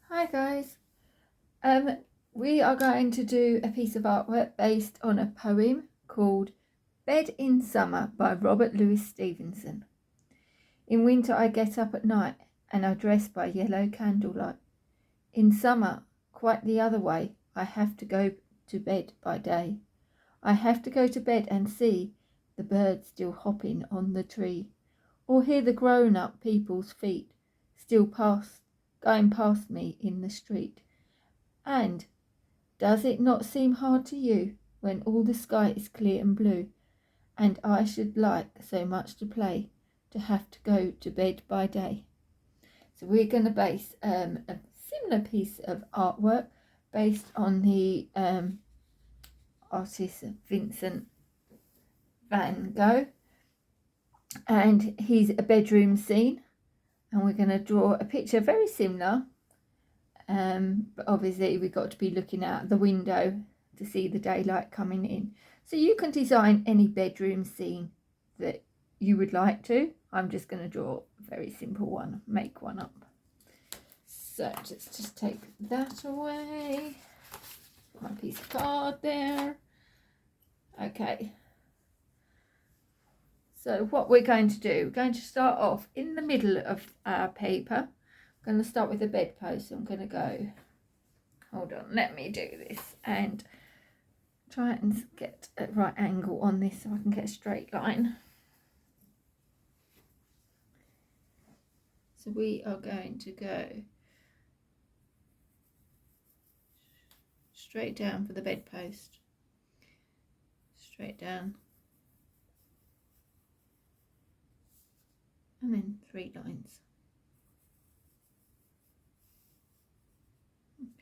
Hi guys, we are going to do a piece of artwork based on a poem called Bed in Summer by Robert Louis Stevenson. In winter I get up at night and I dress by yellow candlelight. In summer, quite the other way, I have to go to bed by day. I have to go to bed and see the birds still hopping on the tree, or hear the grown-up people's feet still going past me in the street. And does it not seem hard to you when all the sky is clear and blue, and I should like so much to play, to have to go to bed by day? So we're going to base a similar piece of artwork based on the artist Vincent van Gogh, and he's a bedroom scene, and we're going to draw a picture very similar. But obviously we've got to be looking out the window to see the daylight coming in. So you can design any bedroom scene that you would like to. I'm just going to draw a very simple one, make one up. So just take that away. My piece of card there. Okay. So what we're going to do, we're going to start off in the middle of our paper. I'm going to start with the bedpost. I'm going to go, hold on, let me do this and try and get a right angle on this so I can get a straight line. So we are going to go straight down for the bedpost, straight down, and then 3 lines.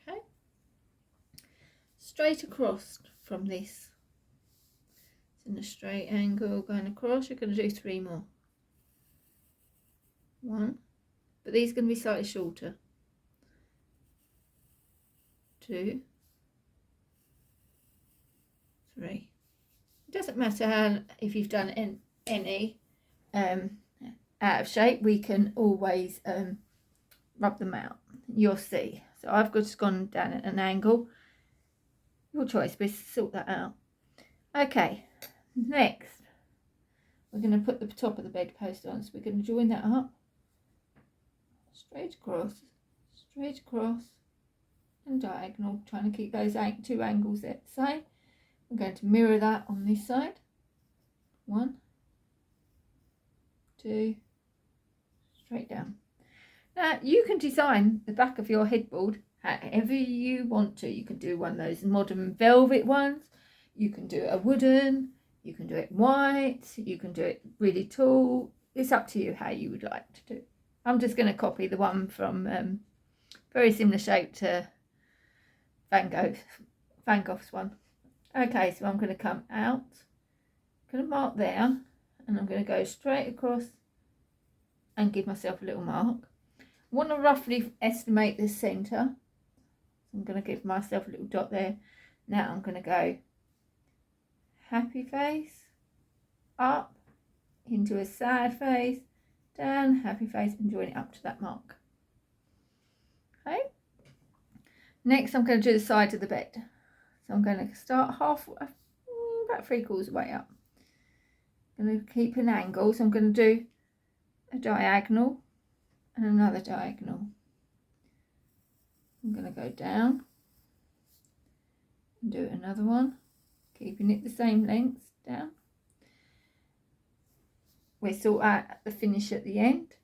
Okay, straight across from this, it's in a straight angle going across. You're going to do 3 more. 1, but these are going to be slightly shorter. 2, 3. It doesn't matter if you've done any out of shape, we can always rub them out. You'll see. So I've just gone down at an angle. Your choice, but sort that out. Okay, next we're going to put the top of the bedpost on. So we're going to join that up, straight across, and diagonal, trying to keep those 2 angles the same. We're going to mirror that on this side. 1, 2, straight down. Now you can design the back of your headboard however you want to. You can do one of those modern velvet ones, you can do a wooden, you can do it white, you can do it really tall. It's up to you how you would like to do. I'm just going to copy the one from very similar shape to Van Gogh's one. Okay, so I'm going to come out, I'm going to mark there, and I'm going to go straight across and give myself a little mark. I want to roughly estimate the centre. I'm going to give myself a little dot there. Now I'm going to go happy face, up, into a sad face, down, happy face, and join it up to that mark. Okay. Next I'm going to do the side of the bed. So I'm going to start about 3/4 way up. I'm going to keep an angle, so I'm going to do a diagonal and another diagonal. I'm going to go down and do another one, keeping it the same length down. We sort out the finish at the end.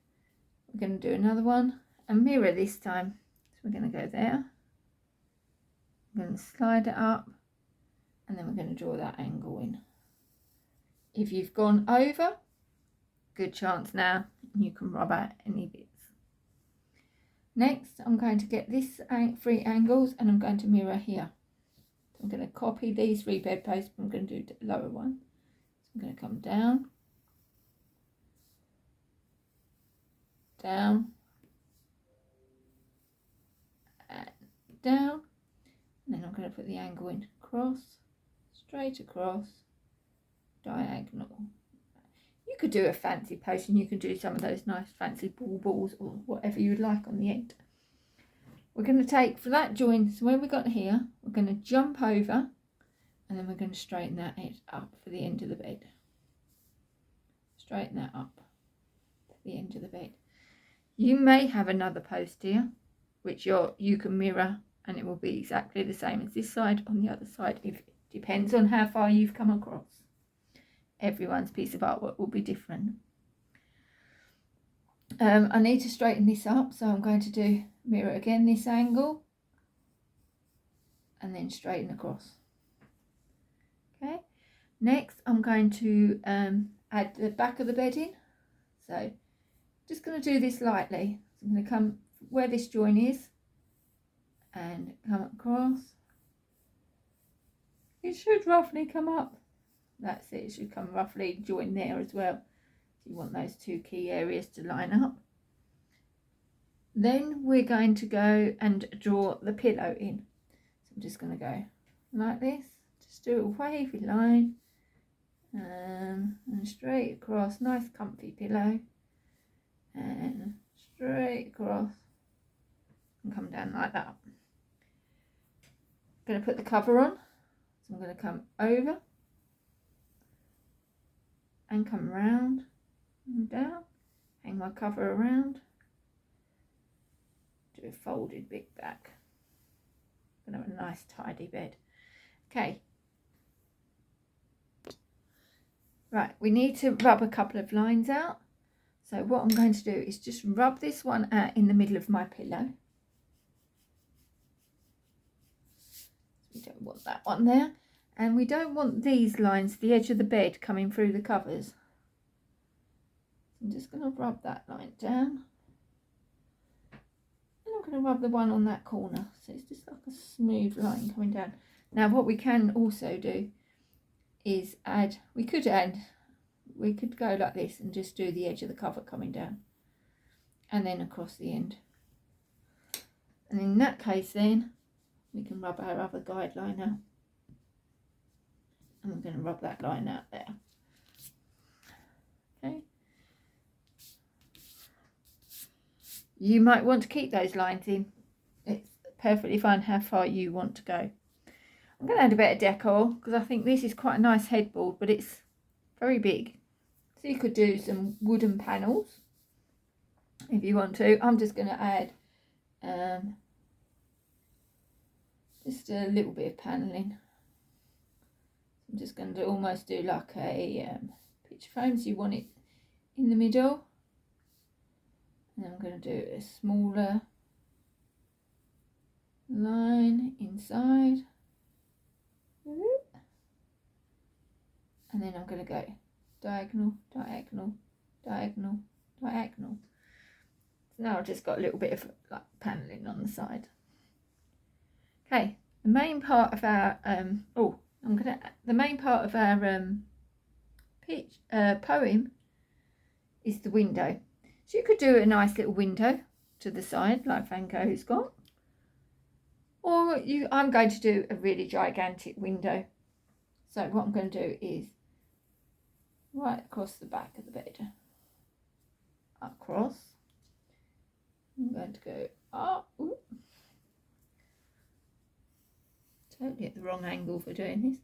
We're going to do another one and mirror this time. So we're going to go there, I'm going to slide it up, and then we're going to draw that angle in. If you've gone over, good chance now you can rub out any bits. Next I'm going to get this 3 angles and I'm going to mirror here. So I'm going to copy these 3 bedposts, but I'm going to do the lower one. So I'm going to come down, down, and down, and then I'm going to put the angle in, across, straight across, diagonal. You could do a fancy potion, you can do some of those nice fancy balls or whatever you would like on the end. we're going to take for that join, so where we got here, we're going to jump over, and then we're going to straighten that edge up for the end of the bed. Straighten that up to the end of the bed. You may have another post here, which you can mirror, and it will be exactly the same as this side on the other side. It depends on how far you've come across. Everyone's piece of artwork will be different. I need to straighten this up, so I'm going to mirror again this angle and then straighten across. Okay, next I'm going to add the back of the bed in. So just going to do this lightly. So I'm going to come where this join is and come across. It should roughly come up. That's it, it should come roughly join there as well. You want those two key areas to line up. Then we're going to go and draw the pillow in. So I'm just going to go like this, just do a wavy line and straight across, nice comfy pillow, and straight across and come down like that. I'm going to put the cover on, so I'm going to come over and come round and down, hang my cover around, do a folded bit back. I'm going to have a nice tidy bed. Okay, right, we need to rub a couple of lines out. So what I'm going to do is just rub this one out in the middle of my pillow. We don't want that one there, and we don't want these lines, the edge of the bed, coming through the covers. I'm just going to rub that line down, and I'm going to rub the one on that corner, so it's just like a smooth line coming down. Now what we can also do is we could go like this and just do the edge of the cover coming down and then across the end, and in that case then we can rub our other guideline out, and I'm going to rub that line out there. Okay, you might want to keep those lines in. It's perfectly fine how far you want to go. I'm going to add a bit of decor because I think this is quite a nice headboard, but it's very big. So you could do some wooden panels if you want to. I'm just going to add just a little bit of panelling. I'm just going to almost do like a picture frame, so you want it in the middle. And I'm going to do a smaller line inside. And then I'm going to go diagonal, diagonal, diagonal, diagonal. So now I've just got a little bit of like panelling on the side. Okay, the main part of our poem is the window. So you could do a nice little window to the side like Van Gogh's got, or I'm going to do a really gigantic window. So what I'm going to do is right across the back of the bed, across. I'm going to go up. Ooh. Totally at the wrong angle for doing this.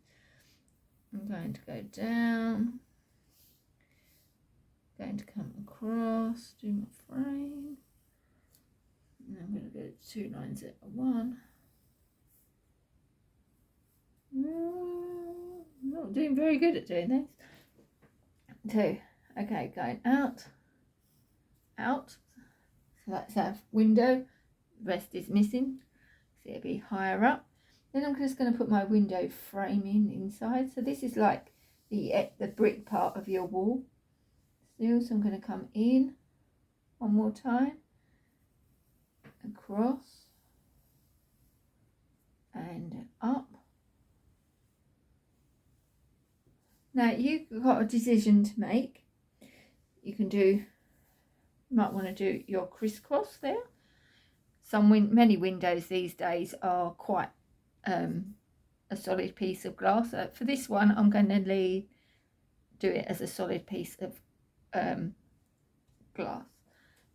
I'm going to go down. Going to come across, do my frame. And I'm going to go 2 lines at one. Not doing very good at doing this. 2. Okay, going out. Out. So that's our window. The rest is missing. So it'll be higher up. Then I'm just going to put my window frame in inside. So this is like the brick part of your wall. Still, so I'm going to come in one more time, across and up. Now you've got a decision to make. You might want to do your crisscross there. Many windows these days are quite a solid piece of glass. For this one, I'm going to do it as a solid piece of glass.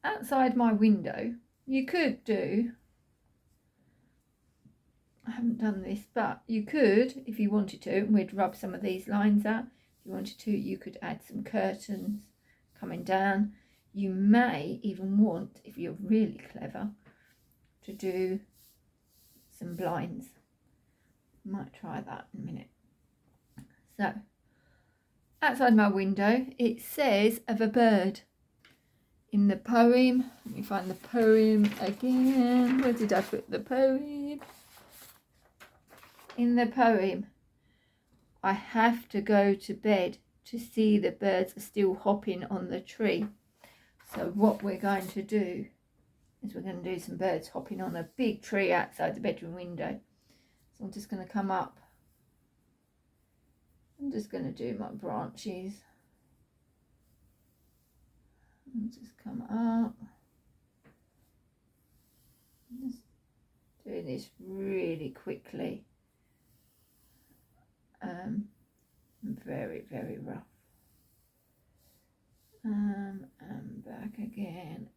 Outside my window, you could do haven't done this, but you could, if you wanted to, and we'd rub some of these lines out. If you wanted to, you could add some curtains coming down. You may even want, if you're really clever, to do some blinds. Might try that in a minute. So, outside my window, it says of a bird. In the poem, let me find the poem again. Where did I put the poem? In the poem, I have to go to bed to see the birds are still hopping on the tree. So what we're going to do is we're going to do some birds hopping on a big tree outside the bedroom window. So I'm just going to come up. I'm just going to do my branches. And just come up. Just doing this really quickly. Very, very rough. And back again.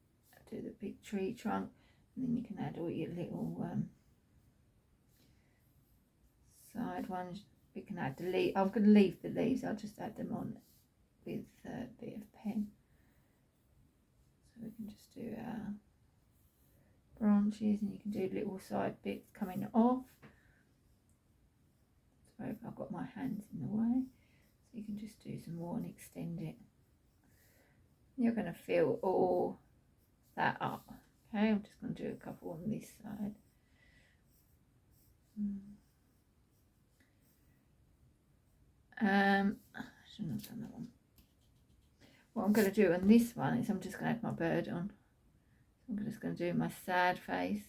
Do the big tree trunk, and then you can add all your little side ones. We can add the leaf. I'm going to leave the leaves. I'll just add them on with a bit of pen. So we can just do our branches, and you can do little side bits coming off. Sorry if I've got my hands in the way. So you can just do some more and extend it. You're going to fill all that up. Okay, I'm just going to do a couple on this side. I shouldn't have done that one. What I'm going to do on this one is I'm just going to add my bird on. I'm just going to do my sad face,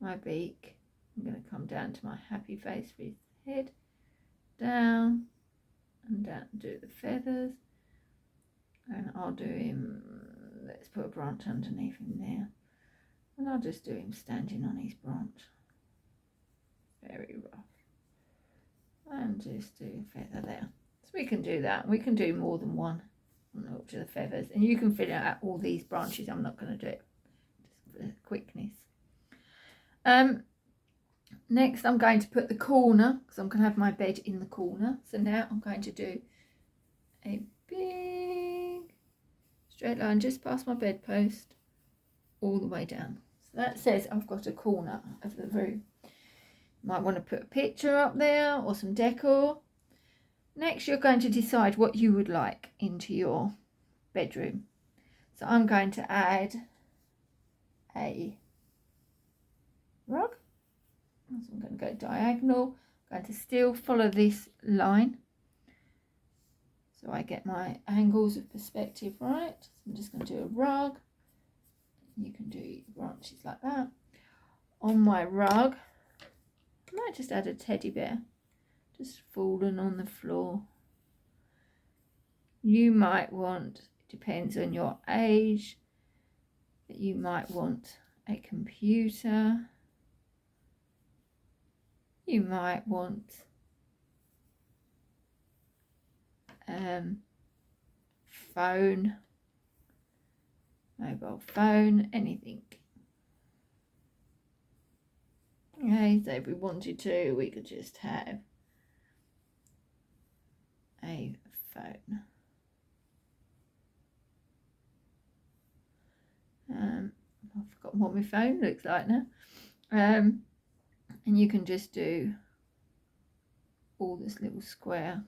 my beak. I'm going to come down to my happy face with his head, down and down, do the feathers, and I'll do him, let's put a branch underneath him there, and I'll just do him standing on his branch, very rough, and just do a feather there. So we can do that. We can do more than one up to the feathers, and you can fill out all these branches. I'm not going to do it just for quickness. Next I'm going to put the corner, because I'm going to have my bed in the corner. So now I'm going to do a big straight line just past my bedpost all the way down. So that says I've got a corner of the room. You might want to put a picture up there or some decor. Next you're going to decide what you would like into your bedroom. So I'm going to add a rug. So I'm going to go diagonal. I'm going to still follow this line so I get my angles of perspective right. So I'm just going to do a rug. You can do branches like that. On my rug, I might just add a teddy bear just fallen on the floor. You might want, it depends on your age, but you might want a computer. You might want phone, mobile phone, anything. Okay, so if we wanted to, we could just have a phone. I've forgotten what my phone looks like now. And you can just do all this little square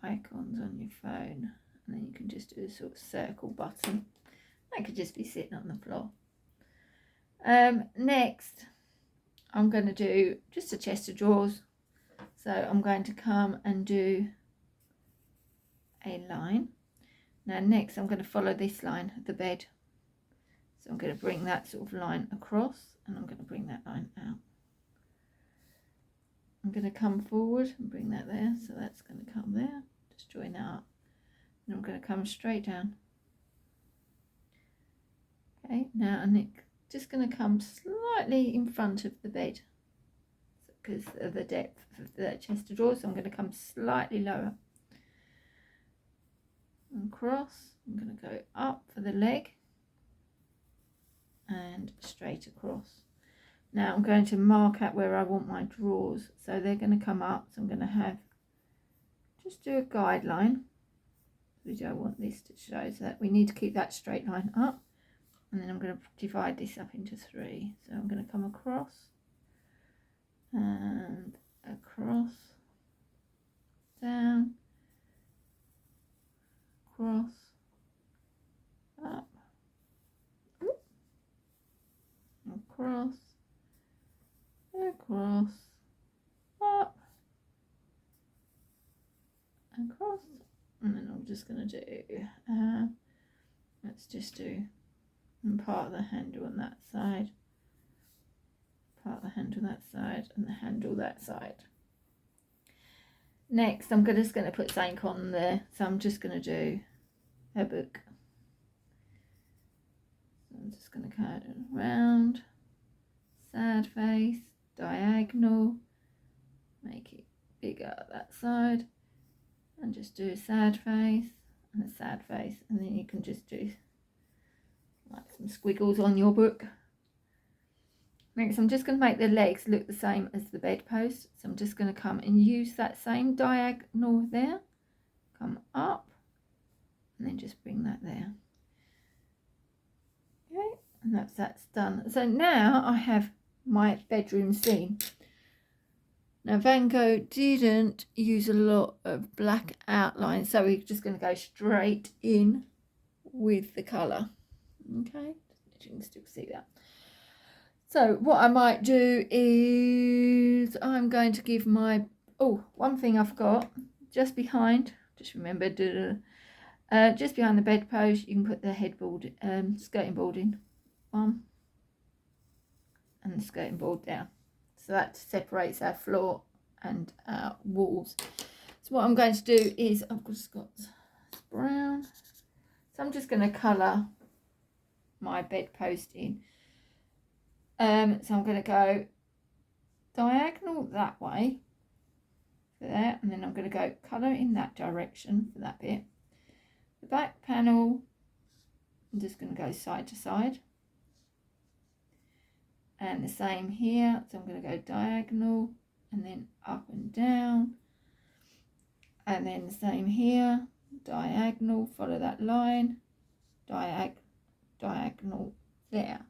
icons on your phone, and then you can just do a sort of circle button. That could just be sitting on the floor. Next I'm going to do just a chest of drawers. So I'm going to come and do a line. Now next I'm going to follow this line of the bed. So I'm going to bring that sort of line across, and I'm going to bring that line out. I'm going to come forward and bring that there, so that's going to come there. Just join that up. And I'm going to come straight down. Okay, now I'm just going to come slightly in front of the bed because of the depth of the chest of drawers. So I'm going to come slightly lower and cross. I'm going to go up for the leg and straight across. Now I'm going to mark out where I want my drawers, so they're going to come up. So I'm going to have, just do a guideline. We don't want this to show, so that we need to keep that straight line up. And then I'm going to divide this up into 3. So I'm going to come across and across, down, across, up, across, across, up, across, and then I'm just going to do, let's just do part of the handle on that side, part of the handle that side, and the handle that side. Next, I'm just going to put something on there, so I'm just going to do a book. So I'm just going to cut it around, sad face, diagonal, make it bigger that side, and just do a sad face and a sad face, and then you can just do like some squiggles on your book. Next, I'm just going to make the legs look the same as the bedpost. So I'm just going to come and use that same diagonal there, come up, and then just bring that there. Okay, and that's done. So now I have my bedroom scene. Now Van Gogh didn't use a lot of black outline, so we're just going to go straight in with the colour. Okay, you can still see that. So what I might do is I'm going to give my, one thing I forgot, just behind, just remember, just behind the bedpost, you can put the headboard, skirting board in, one, and the skirting board down. So that separates our floor and our walls. So what I'm going to do is, I've just got brown, so I'm just going to colour my bedpost in. So I'm going to go diagonal that way for there, and then I'm going to go colour in that direction for that bit. The back panel, I'm just going to go side to side, and the same here, so I'm going to go diagonal and then up and down, and then the same here, diagonal, follow that line, diagonal there.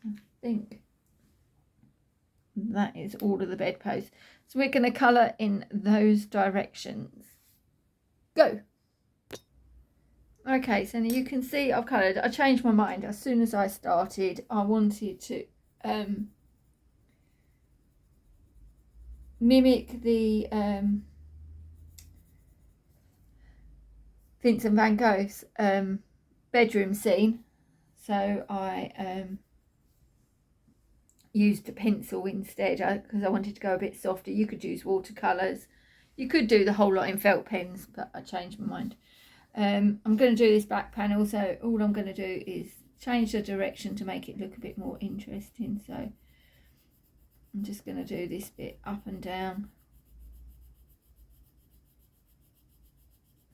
I think that is all of the bedposts. So we're going to colour in those directions. Go! Okay, so now you can see I've coloured. I changed my mind. As soon as I started, I wanted to mimic the Vincent van Gogh's bedroom scene. So I used a pencil instead because I wanted to go a bit softer. You could use watercolours, you could do the whole lot in felt pens, but I changed my mind. I'm going to do this back panel, so all I'm going to do is change the direction to make it look a bit more interesting. So I'm just going to do this bit up and down,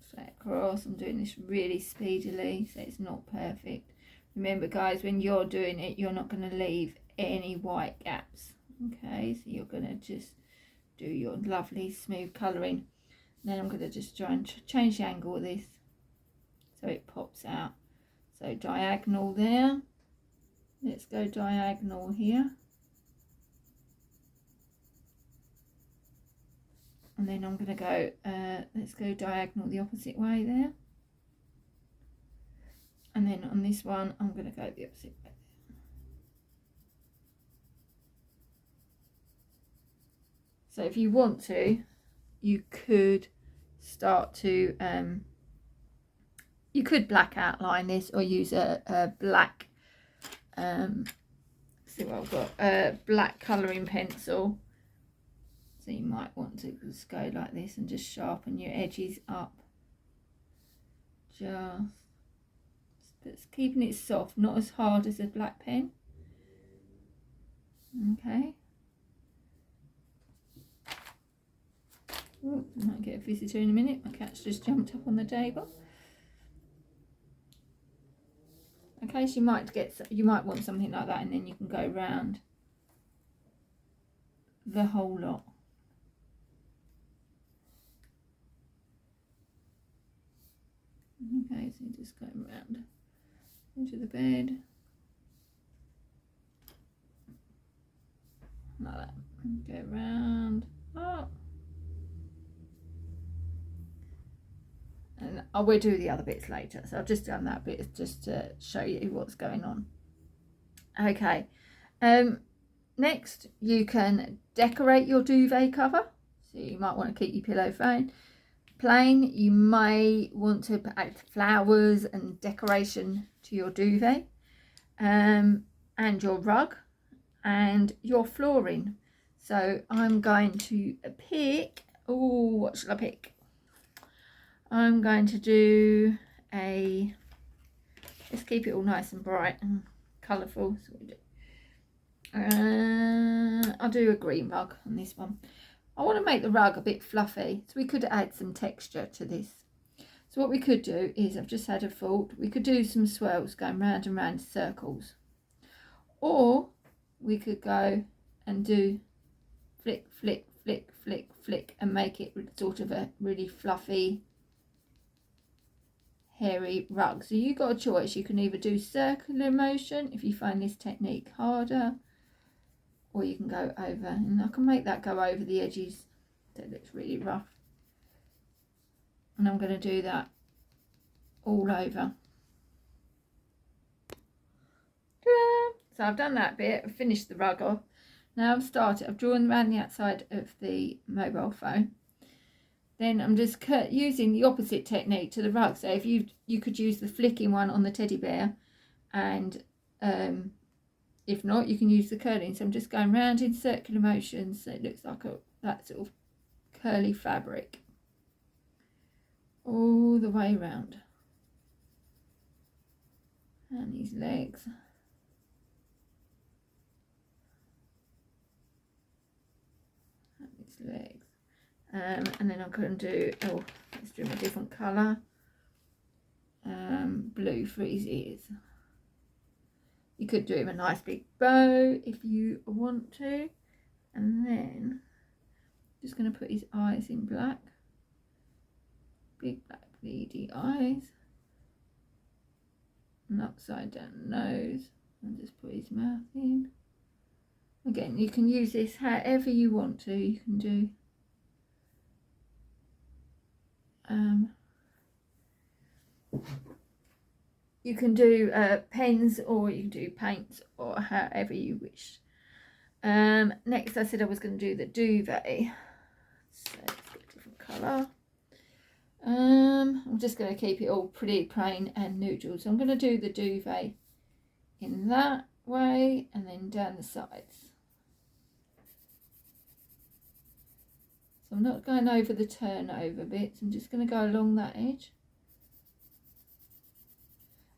straight across. I'm doing this really speedily, so it's not perfect. Remember guys, when you're doing it, you're not going to leave any white gaps. Okay, so you're going to just do your lovely smooth colouring. Then I'm going to just try and change the angle of this so it pops out. So diagonal there, let's go diagonal here, and then I'm going to go let's go diagonal the opposite way there, and then on this one I'm going to go the opposite way. So if you want to, you could start to you could black outline this, or use a black see what I've got, a black colouring pencil. So you might want to just go like this and just sharpen your edges up, but it's keeping it soft, not as hard as a black pen. Okay. Ooh, I might get a visitor in a minute. My cat's just jumped up on the table. Okay, so you might want something like that, and then you can go round the whole lot. Okay, so just go around into the bed like that. Go round up, and I will do the other bits later. So I've just done that bit just to show you what's going on. Okay, next you can decorate your duvet cover. So you might want to keep your pillow plain. You may want to add flowers and decoration to your duvet, and your rug and your flooring. So I'm going to pick, oh, what should I pick? I'm going to do let's keep it all nice and bright and colourful. So we do. I'll do a green rug on this one. I want to make the rug a bit fluffy, so we could add some texture to this. So what we could do is, I've just had a thought, we could do some swirls going round and round circles. Or we could go and do flick, flick, flick, flick, flick, and make it sort of a really fluffy, hairy rug. So you've got a choice. You can either do circular motion if you find this technique harder, or you can go over, and I can make that go over the edges so it looks really rough. And I'm going to do that all over. So I've done that bit, I've finished the rug off. Now I've drawn around the outside of the mobile phone. Then I'm just using the opposite technique to the rug. So if you could use the flicking one on the teddy bear, and if not, you can use the curling. So I'm just going round in circular motions so it looks like that sort of curly fabric all the way round. And these legs. Legs, and then I'm going to do, let's do a different colour, blue for his ears. You could do him a nice big bow if you want to, and then just going to put his eyes in black, big black beady eyes, an upside down nose, and just put his mouth in. Again, you can use this however you want to. You can do pens, or you can do paints, or however you wish. Next, I said I was going to do the duvet. So let's get a different colour. I'm just going to keep it all pretty plain and neutral. So I'm going to do the duvet in that way, and then down the sides. I'm not going over the turnover bits, I'm just going to go along that edge.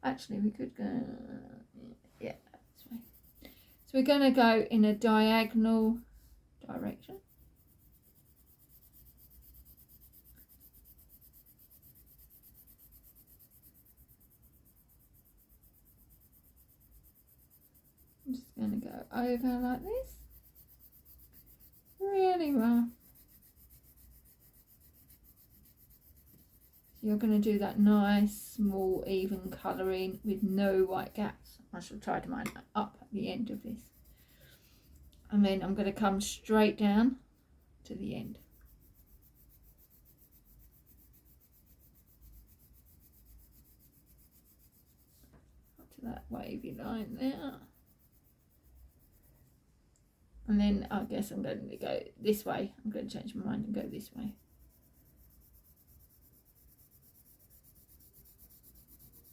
Actually, we could go, yeah, that's right. So we're going to go in a diagonal direction. I'm just going to go over like this, really rough. You're going to do that nice, small, even colouring with no white gaps. I shall try to line that up at the end of this. And then I'm going to come straight down to the end. Up to that wavy line there. And then I guess I'm going to go this way. I'm going to change my mind and go this way.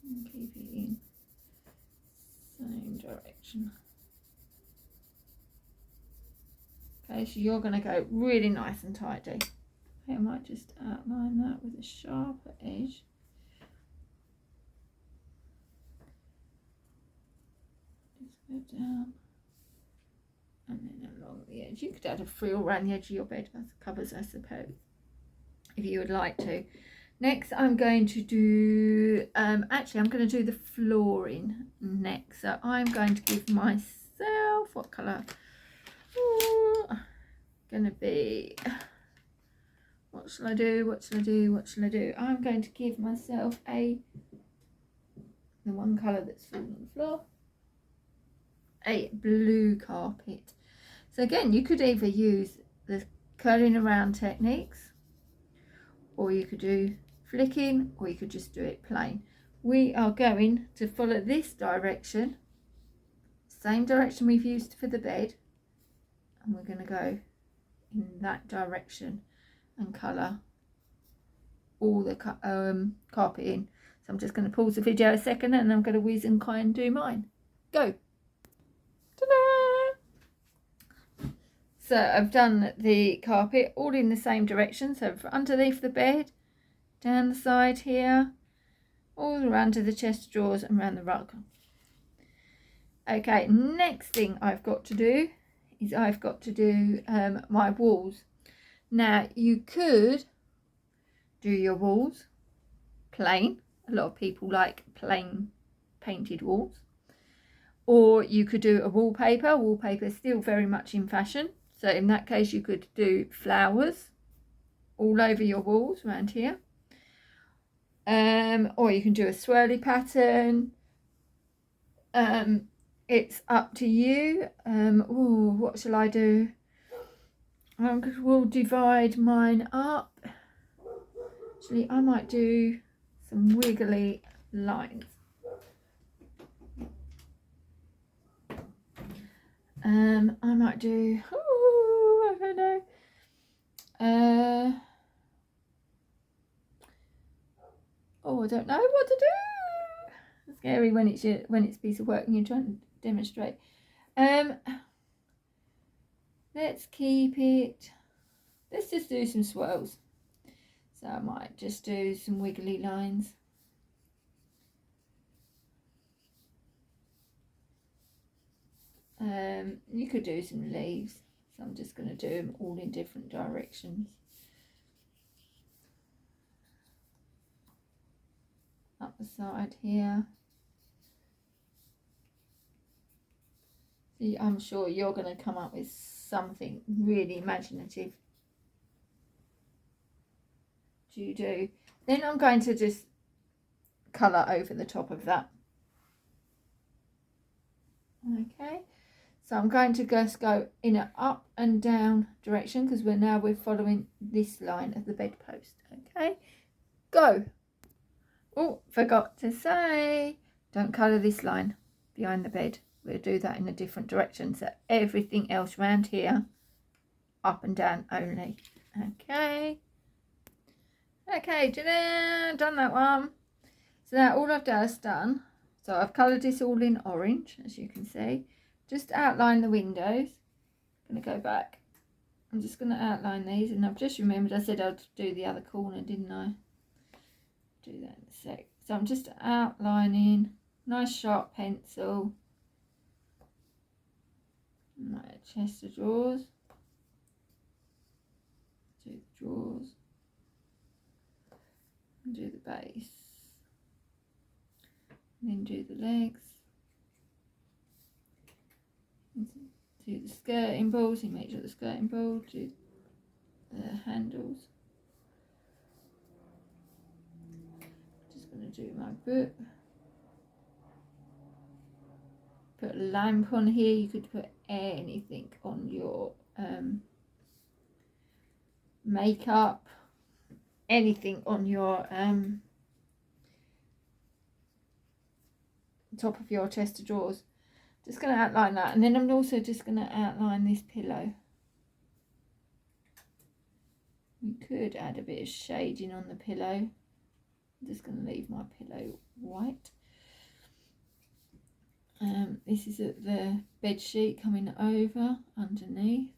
And keep it in same direction. Okay, so you're going to go really nice and tidy. Okay, I might just outline that with a sharper edge. Just go down and then along the edge. You could add a frill around the edge of your bed as covers, I suppose, if you would like to. Next, I'm going to do, actually, I'm going to do the flooring next. So I'm going to give myself, what colour? Ooh, going to be, what shall I do, what shall I do, what shall I do? I'm going to give myself the one colour that's fallen on the floor, a blue carpet. So again, you could either use the curling around techniques, or you could do flicking, or you could just do it plain. We are going to follow this direction, same direction we've used for the bed, and we're going to go in that direction and colour all the carpet in. So I'm just going to pause the video a second and I'm going to whiz and kind of do mine. Go! Ta-da! So I've done the carpet all in the same direction, so underneath the bed, down the side here, all around to the chest of drawers and around the rug. Okay, next thing I've got to do is I've got to do my walls. Now you could do your walls plain. A lot of people like plain painted walls. Or you could do a wallpaper. Wallpaper is still very much in fashion. So in that case you could do flowers all over your walls around here. Or you can do a swirly pattern. It's up to you. Ooh, what shall I do? We'll divide mine up. Actually, I might do some wiggly lines. I might do, I don't know. I don't know what to do. It's scary when it's a piece of work and you're trying to demonstrate. Let's keep it. Let's just do some swirls. So I might just do some wiggly lines. You could do some leaves. So I'm just going to do them all in different directions. Up the side here. See, I'm sure you're going to come up with something really imaginative to do. Then I'm going to just colour over the top of that. Okay, so I'm going to just go in an up and down direction because we're following this line of the bedpost. Okay, go. Oh, forgot to say, don't colour this line behind the bed. We'll do that in a different direction. So everything else around here, up and down only. Okay. Okay, done that one. So now all I've done, so I've coloured this all in orange, as you can see. Just outline the windows. I'm going to go back. I'm just going to outline these, and I've just remembered I said I'd do the other corner, didn't I? Do that in a sec. So I'm just outlining, nice sharp pencil. My chest of drawers. Do the drawers. And do the base. And then do the legs. And do the skirting balls. You make sure the skirting ball. Do the handles. Just going to do my book. Put a lamp on here. You could put anything on your makeup, anything on your top of your chest of drawers. Just going to outline that, and then I'm also just going to outline this pillow. We could add a bit of shading on the pillow. I'm just going to leave my pillow white. This is the bed sheet coming over underneath.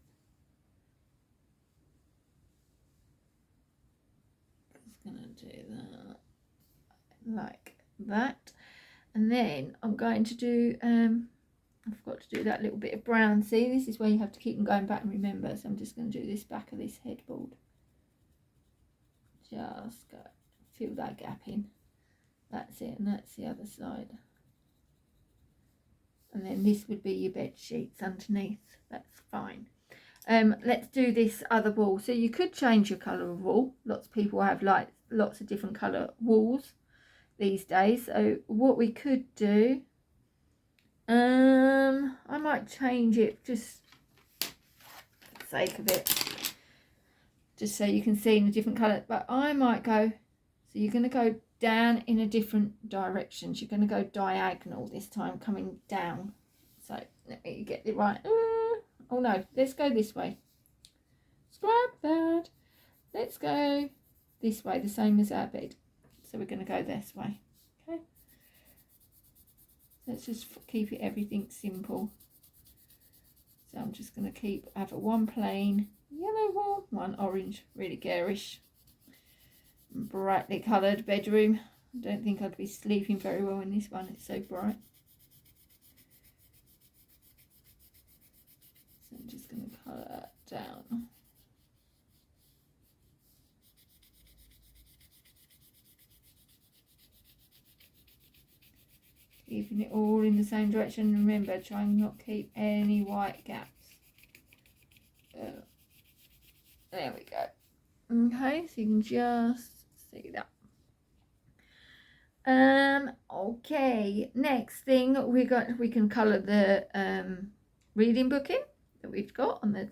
Just going to do that like that, and then I'm going to do I forgot to do that little bit of brown. See, this is where you have to keep them going back and remember. So I'm just going to do this back of this headboard. Just go fill that gap in. That's it, and that's the other side. And then this would be your bed sheets underneath. That's fine. Let's do this other wall. So you could change your colour of wall. Lots of people have like lots of different colour walls these days. So what we could do, I might change it just for the sake of it, just so you can see in a different colour. But I might go, so you're going to go down in a different direction. You're going to go diagonal this time, coming down. So let me get it right. Oh no, let's go this way. Scrap that. Let's go this way, the same as our bed. So we're going to go this way. Okay. Let's just keep it everything simple. So I'm just going to have a one plain yellow wall, one orange, really garish, brightly coloured bedroom. I don't think I'd be sleeping very well in this one. It's so bright. So I'm just going to colour that down. Keeping it all in the same direction. Remember, try and not keep any white gaps. There we go. Okay, so you can just see that. Okay, next thing we can colour the reading book in that we've got on the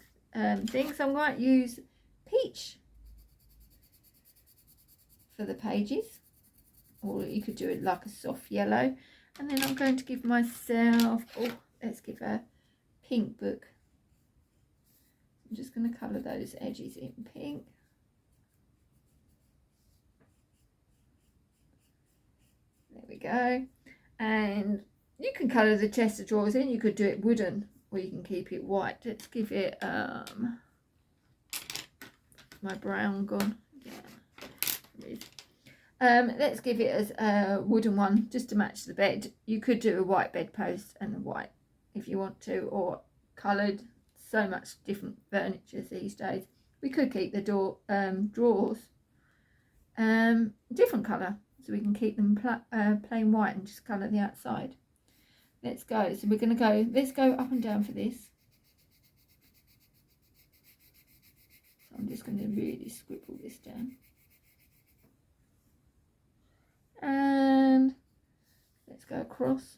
thing. So I'm going to use peach for the pages, or you could do it like a soft yellow. And then I'm going to give myself, let's give a pink book. I'm just going to colour those edges in pink. There we go. And you can colour the chest of drawers in. You could do it wooden, or you can keep it white. Let's give it, my brown gone. Yeah. Let's give it as a wooden one, just to match the bed. You could do a white bedpost and a white if you want to, or coloured. So much different furniture these days. We could keep the drawers different colour, so we can keep them plain white and just colour the outside. Let's go. So we're going to go, let's go up and down for this. So I'm just going to really scribble this down. And let's go across.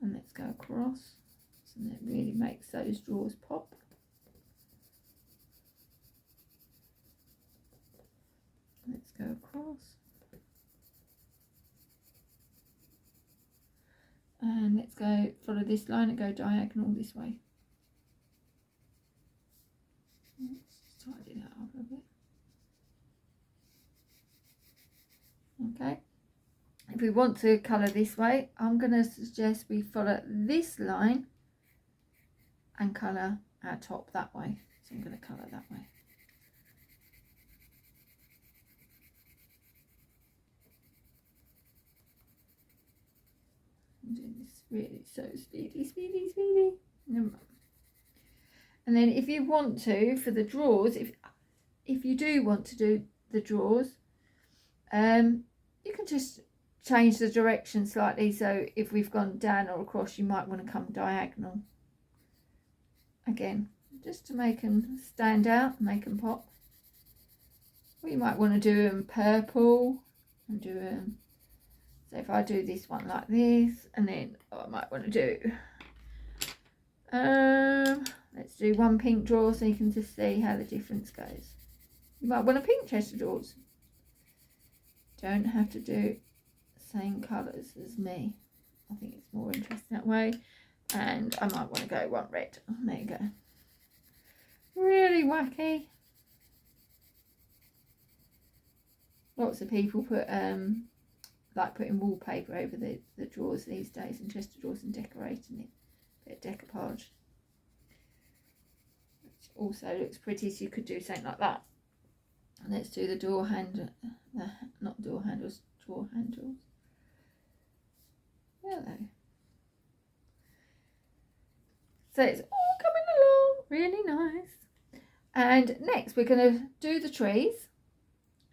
And let's go across. So that really makes those drawers pop. Let's go across. And let's go follow this line and go diagonal this way. Let's just tidy that up a bit. Okay, if we want to colour this way, I'm going to suggest we follow this line and colour our top that way. So I'm going to colour that way. I'm doing this really so speedy. And then if you want to, for the drawers, if you do want to do the drawers, you can just change the direction slightly. So if we've gone down or across, you might want to come diagonal again, just to make them stand out, make them pop. Or you might want to do them purple and do them. So if I do this one like this, and then I might want to do let's do one pink drawer, so you can just see how the difference goes. You might want a pink chest of drawers. Don't have to do the same colours as me. I think it's more interesting that way. And I might want to go one red. There you go. Really wacky. Lots of people put like putting wallpaper over the drawers these days, and chest of drawers, and decorating it. Bit of decoupage. Which also looks pretty, so you could do something like that. Let's do the door handle, not door handles, drawer handles. Yellow. So it's all coming along, really nice. And next we're going to do the trees.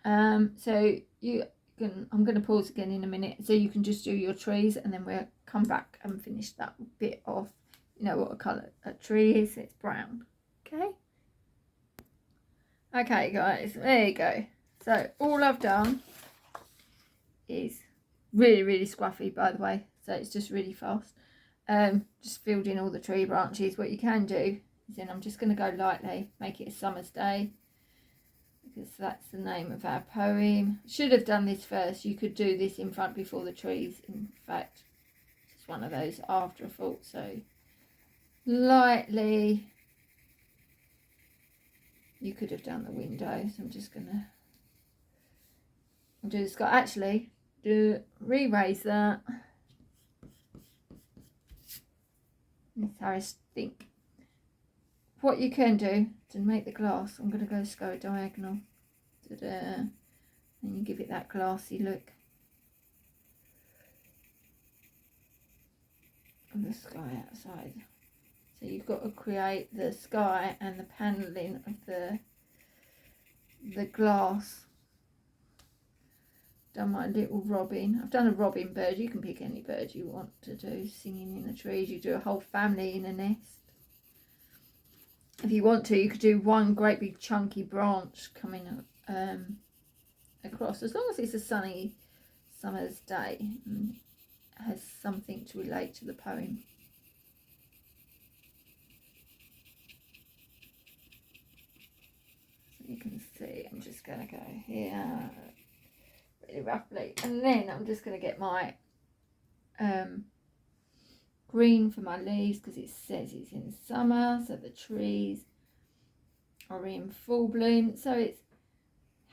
So you can, I'm going to pause again in a minute, so you can just do your trees, and then we'll come back and finish that bit off you know what a colour a tree is. It's brown. Okay guys, there you go. So all I've done is really scruffy, by the way, so it's just really fast. Just filled in all the tree branches. What you can do is then I'm just going to go lightly, make it a summer's day, because that's the name of our poem. Should have done this first. You could do this in front before the trees. In fact, it's one of those afterthoughts. So lightly, you could have done the windows. I'm just gonna do the sky. Actually, re-raise that. That's how I think. What you can do to make the glass, I'm going to go diagonal. And you give it that glassy look of the sky outside. So you've got to create the sky and the panelling of the glass. Done my little robin. I've done a robin bird. You can pick any bird you want to do singing in the trees. You do a whole family in a nest. If you want to, you could do one great big chunky branch coming across, as long as it's a sunny summer's day and has something to relate to the poem. So you can see, I'm just going to go here really roughly, and then I'm just going to get my green for my leaves, because it says it's in summer, so the trees are in full bloom. So it's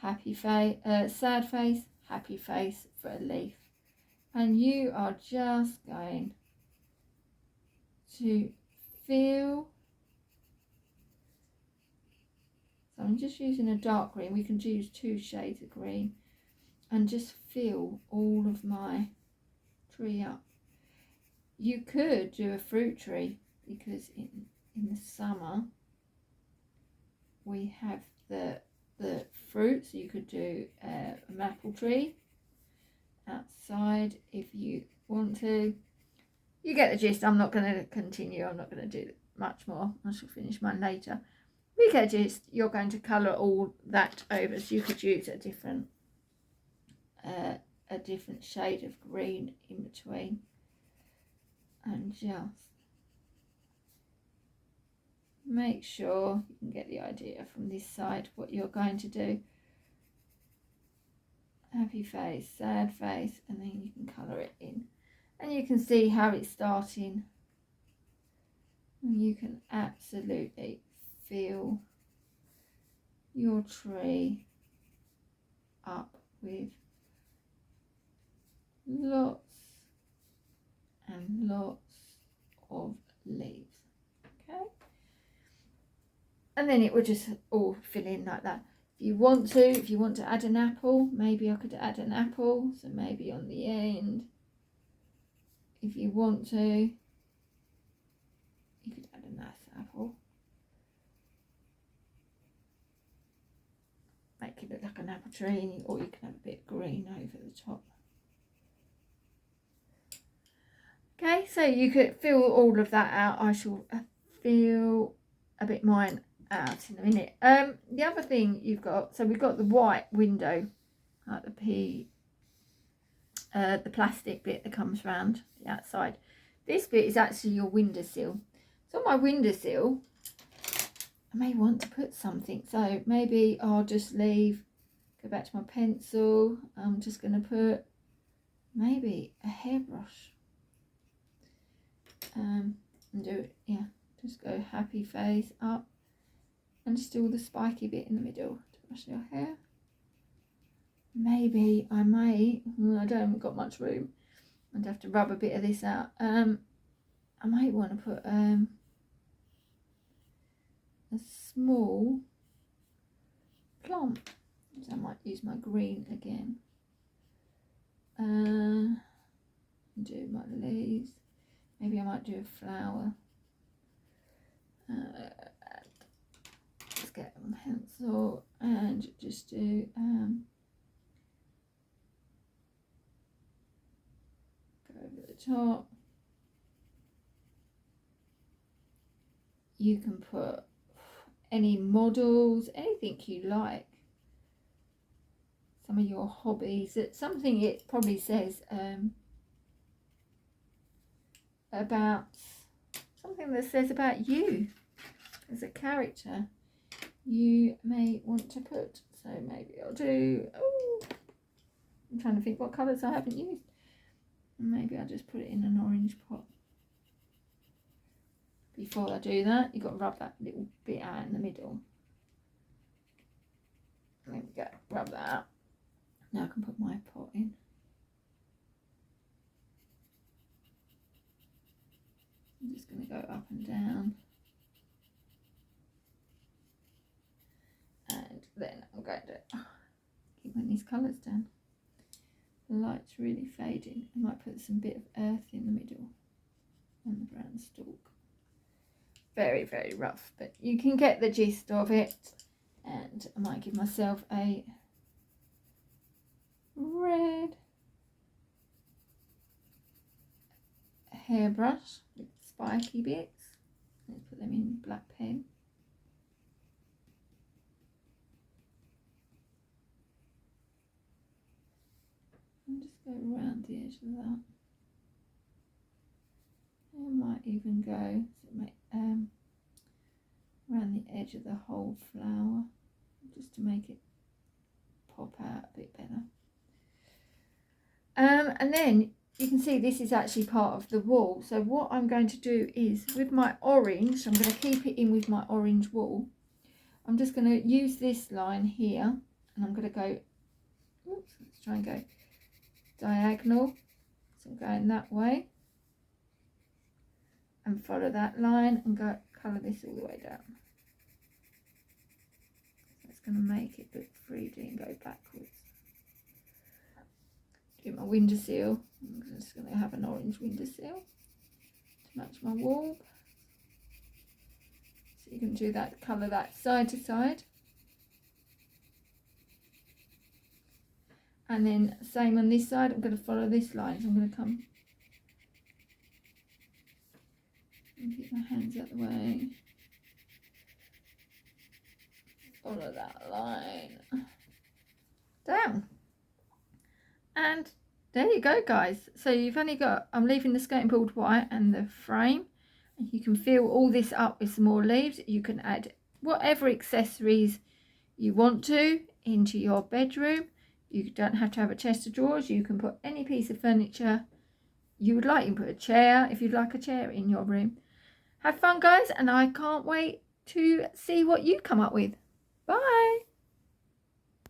happy face, sad face, happy face for a leaf, and you are just going to feel. So I'm just using a dark green. We can choose 2 shades of green, and just fill all of my tree up. You could do a fruit tree, because in the summer we have the fruit, so you could do an apple tree outside if you want to. You get the gist. I'm not going to continue. I'm not going to do much more. I shall finish mine later. You get the gist. You're going to colour all that over, so you could use a different shade of green in between, and just make sure you can get the idea from this side what you're going to do. Happy face, sad face, and then you can colour it in, and you can see how it's starting, and you can absolutely feel your tree up with lots and lots of leaves. Okay, and then it will just all fill in like that. If you want to add an apple, maybe I could add an apple, so maybe on the end. If you want to, you could add a nice apple, make it look like an apple tree, or you can have a bit of green over the top. Okay, so you could fill all of that out. I shall fill a bit mine out in a minute. The other thing you've got, so we've got the white window, like the plastic bit that comes around the outside. This bit is actually your windowsill. So on my windowsill, I may want to put something. So maybe I'll just go back to my pencil. I'm just going to put maybe a hairbrush. And do it, yeah, just go happy face up, and just do the spiky bit in the middle to brush your hair. Maybe I haven't got much room. I'd have to rub a bit of this out. I might want to put a small plant. So I might use my green again. Do my leaves. Maybe I might do a flower. Let's get a pencil and just do go over the top. You can put any models, anything you like. Some of your hobbies. It's something it probably says about something that says about you as a character you may want to put. So maybe I'll do, oh, I'm trying to think what colours I haven't used. Maybe I'll just put it in an orange pot. Before I do that, you've got to rub that little bit out in the middle. There we go, rub that out. Now I can put my pot in. I'm just going to go up and down. And then I'm going to keep putting these colours down. The light's really fading. I might put some bit of earth in the middle on the brown stalk. Very, very rough, but you can get the gist of it. And I might give myself a red hairbrush with spiky bits. Let's put them in black pen. And just go around the edge of that. I might even go around the edge of the whole flower, just to make it pop out a bit better. And then you can see this is actually part of the wall. So what I'm going to do is with my orange, I'm going to keep it in with my orange wool. I'm just going to use this line here, and I'm going to go, oops, let's try and go diagonal. So I'm going that way and follow that line and go colour this all the way down. So it's going to make it look 3D and go backwards. Do my windowsill. I'm just going to have an orange windowsill to match my wall. So you can do that, colour that side to side. And then same on this side, I'm going to follow this line. So I'm going to come and keep my hands out the way. Follow that line down. And there you go, guys. So you've only got, I'm leaving the skirting board white and the frame. And you can fill all this up with some more leaves. You can add whatever accessories you want to into your bedroom. You don't have to have a chest of drawers. You can put any piece of furniture you would like. You can put a chair, if you'd like a chair, in your room. Have fun, guys, and I can't wait to see what you come up with.